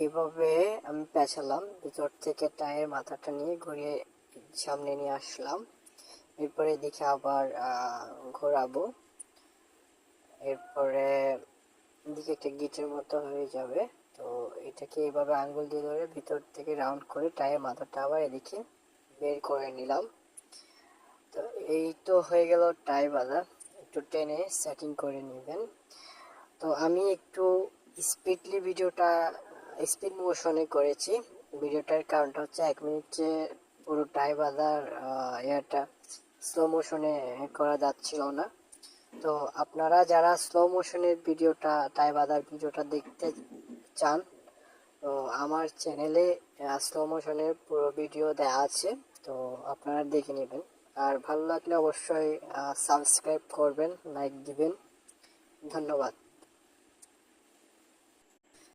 এইভাবে আমি পেঁচালাম, ভিতর থেকে টায়ের মাথাটা নিয়ে ঘুরিয়ে সামনে নিয়ে আসলাম। এরপরে দেখে আবার ঘোরাবো। এরপরে দিকে একটা গিটের মতো হয়ে যাবে। তো এটাকে এইভাবে আঙ্গুল দিয়ে ধরে ভিতর থেকে রাউন্ড করে টায়ের মাথাটা আবার এদিকে বের করে নিলাম। তো এই তো হয়ে গেল টাই বাঁধা। একটু টেনে সেটিং করে নেবেন। তো আমি একটু স্পিডলি ভিডিওটা স্পিড মোশনে করেছি। ভিডিওটার কারণটা হচ্ছে 1 মিনিটে পুরো টাই বাঁধার ইয়াটা স্লো মোশনে করা যাচ্ছিল না। তো আপনারা যারা স্লো মোশনের ভিডিওটা টাই বাঁধার ভিডিওটা দেখতে চান, তো আমার চ্যানেলে স্লো মোশনের পুরো ভিডিও দেওয়া আছে, তো আপনারা দেখে নেবেন। আর ভালো লাগলে অবশ্যই সাবস্ক্রাইব করবেন, লাইক দিবেন। ধন্যবাদ।